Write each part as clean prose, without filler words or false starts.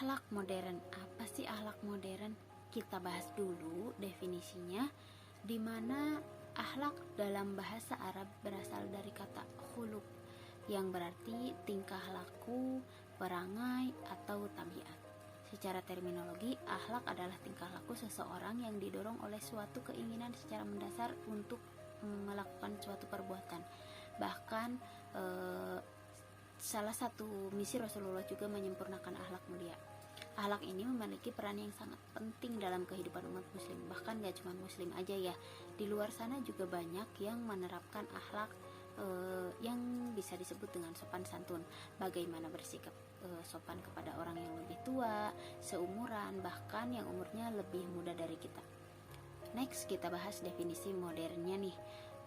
Akhlak modern. Apa sih akhlak modern? Kita bahas dulu definisinya, di mana akhlak dalam bahasa Arab berasal dari kata khuluq yang berarti tingkah laku, perangai, atau tabiat. Secara terminologi, akhlak adalah tingkah laku seseorang yang didorong oleh suatu keinginan secara mendasar untuk melakukan suatu perbuatan. Bahkan salah satu misi Rasulullah juga menyempurnakan akhlak mulia. Akhlak ini memiliki peran yang sangat penting dalam kehidupan umat muslim. Bahkan gak cuma muslim aja ya, di luar sana juga banyak yang menerapkan akhlak yang bisa disebut dengan sopan santun. Bagaimana bersikap sopan kepada orang yang lebih tua, seumuran, bahkan yang umurnya lebih muda dari kita. Next, kita bahas definisi modernnya nih.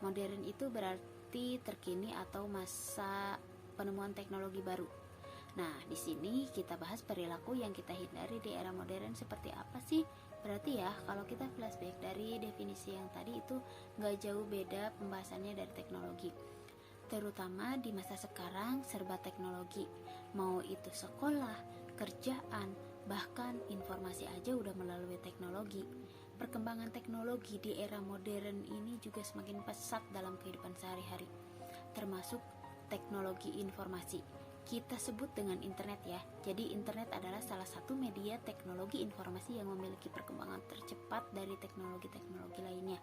Modern itu berarti terkini atau masa penemuan teknologi baru. Nah, di sini kita bahas perilaku yang kita hindari di era modern seperti apa sih? Berarti ya, kalau kita flashback dari definisi yang tadi itu nggak jauh beda pembahasannya dari teknologi. Terutama di masa sekarang serba teknologi. Mau itu sekolah, kerjaan, bahkan informasi aja udah melalui teknologi. Perkembangan teknologi di era modern ini juga semakin pesat dalam kehidupan sehari-hari, termasuk teknologi informasi. Kita sebut dengan internet ya. Jadi internet adalah salah satu media teknologi informasi yang memiliki perkembangan tercepat dari teknologi-teknologi lainnya.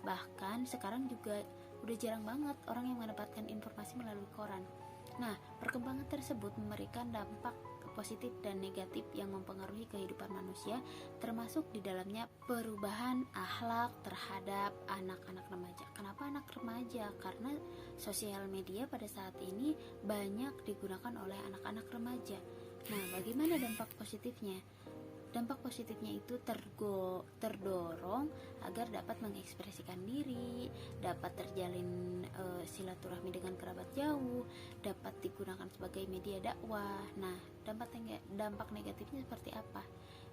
Bahkan sekarang juga udah jarang banget orang yang mendapatkan informasi melalui koran. Nah, perkembangan tersebut memberikan dampak positif dan negatif yang mempengaruhi kehidupan manusia, termasuk di dalamnya perubahan akhlak terhadap anak-anak remaja. Kenapa anak remaja? Karena sosial media pada saat ini banyak digunakan oleh anak-anak remaja. Nah, bagaimana dampak positifnya? Dampak positifnya itu terdorong agar dapat mengekspresikan diri, dapat terjalin silaturahmi dengan kerabat jauh, dapat digunakan sebagai media dakwah. Nah, dampak negatifnya seperti apa?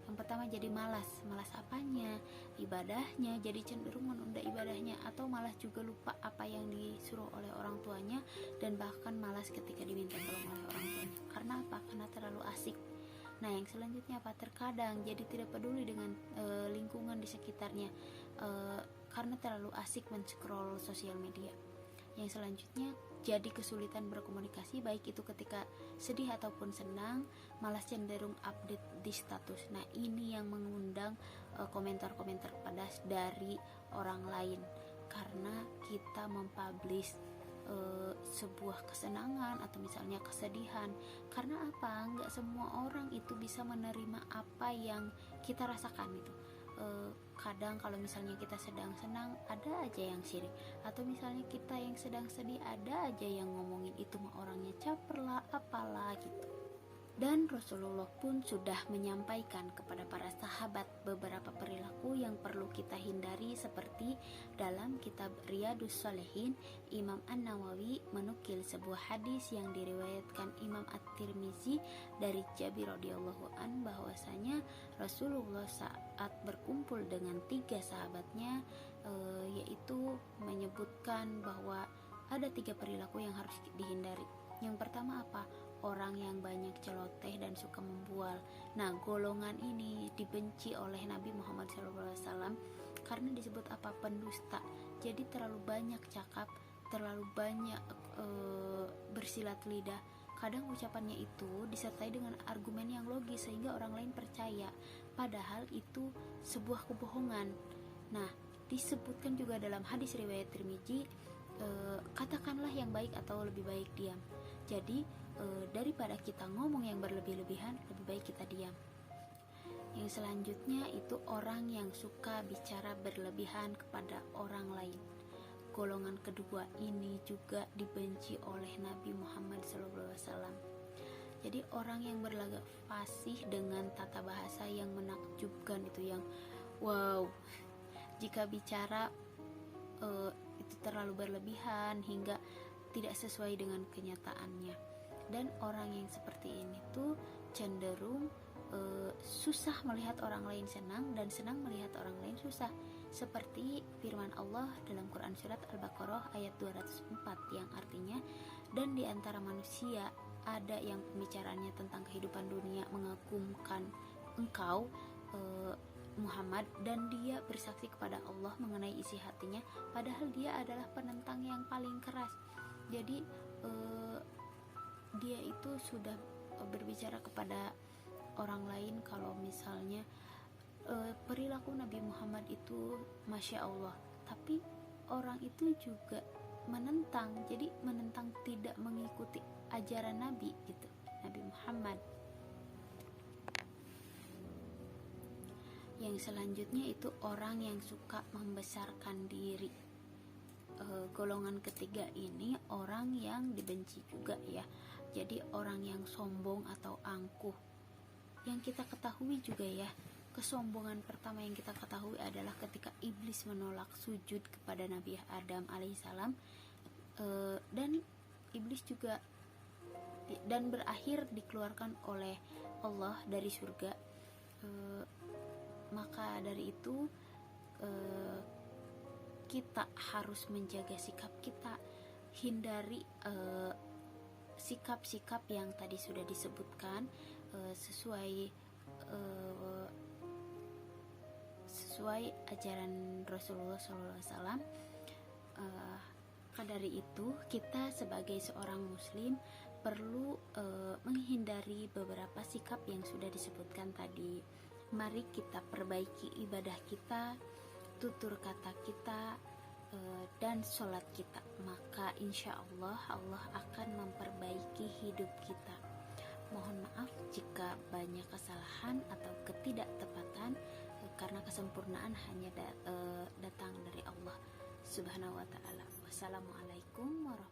Yang pertama, jadi malas apanya? Ibadahnya, jadi cenderung menunda ibadahnya, atau malah juga lupa apa yang disuruh oleh orang tuanya, dan bahkan malas ketika diminta tolong oleh orang tuanya. Karena apa? Karena terlalu asik. Nah, yang selanjutnya apa? Terkadang jadi tidak peduli dengan lingkungan di sekitarnya karena terlalu asik men-scroll sosial media. Yang selanjutnya, jadi kesulitan berkomunikasi, baik itu ketika sedih ataupun senang, malah cenderung update di status. Nah, ini yang mengundang komentar-komentar pedas dari orang lain karena kita mempublish sebuah kesenangan atau misalnya kesedihan. Karena apa? Nggak semua orang itu bisa menerima apa yang kita rasakan gitu. Kadang kalau misalnya kita sedang senang, ada aja yang sirik, atau misalnya kita yang sedang sedih, ada aja yang ngomongin itu mah orangnya caper lah, apalah gitu. Dan Rasulullah pun sudah menyampaikan kepada para sahabat beberapa perilaku yang perlu kita hindari, seperti dalam kitab Riyadhus Shalihin, Imam An-Nawawi menukil sebuah hadis yang diriwayatkan Imam At-Tirmizi dari Jabir radhiyallahu an, bahwasanya Rasulullah saat berkumpul dengan 3 sahabatnya yaitu menyebutkan bahwa ada 3 perilaku yang harus dihindari. Yang pertama apa? Orang yang banyak celoteh dan suka membual. Nah, golongan ini dibenci oleh Nabi Muhammad SAW karena disebut apa? Pendusta. Jadi terlalu banyak cakap, terlalu banyak bersilat lidah. Kadang ucapannya itu disertai dengan argumen yang logis sehingga orang lain percaya, padahal itu sebuah kebohongan. Nah, disebutkan juga dalam hadis riwayat Tirmizi, katakanlah yang baik atau lebih baik diam. Jadi daripada kita ngomong yang berlebih-lebihan, lebih baik kita diam. Yang selanjutnya itu orang yang suka bicara berlebihan kepada orang lain. Golongan kedua ini juga dibenci oleh Nabi Muhammad SAW. Jadi orang yang berlagak fasih dengan tata bahasa yang menakjubkan, itu yang wow, jika bicara itu terlalu berlebihan hingga tidak sesuai dengan kenyataannya. Dan orang yang seperti ini tuh cenderung susah melihat orang lain senang dan senang melihat orang lain susah, seperti firman Allah dalam Quran surat Al-Baqarah ayat 204 yang artinya, dan di antara manusia ada yang pembicaraannya tentang kehidupan dunia mengagumkan engkau Muhammad, dan dia bersaksi kepada Allah mengenai isi hatinya, padahal dia adalah penentang yang paling keras. Jadi dia itu sudah berbicara kepada orang lain kalau misalnya perilaku Nabi Muhammad itu Masya Allah, tapi orang itu juga menentang, jadi menentang tidak mengikuti ajaran Nabi gitu, Nabi Muhammad. Yang selanjutnya itu orang yang suka membesarkan diri. Golongan ketiga ini orang yang dibenci juga ya, jadi orang yang sombong atau angkuh. Yang kita ketahui juga ya, kesombongan pertama yang kita ketahui adalah ketika iblis menolak sujud kepada Nabi Adam alaihissalam, dan iblis juga dan berakhir dikeluarkan oleh Allah dari surga. Maka dari itu kita harus menjaga sikap kita, hindari sikap-sikap yang tadi sudah disebutkan, sesuai ajaran Rasulullah SAW. Maka dari itu kita sebagai seorang muslim perlu menghindari beberapa sikap yang sudah disebutkan tadi. Mari kita perbaiki ibadah kita, tutur kata kita, dan sholat kita, maka insya Allah Allah akan memperbaiki hidup kita. Mohon maaf jika banyak kesalahan atau ketidaktepatan, karena kesempurnaan hanya datang dari Allah Subhanahu wa ta'ala. Wassalamualaikum warahmatullahi wabarakatuh.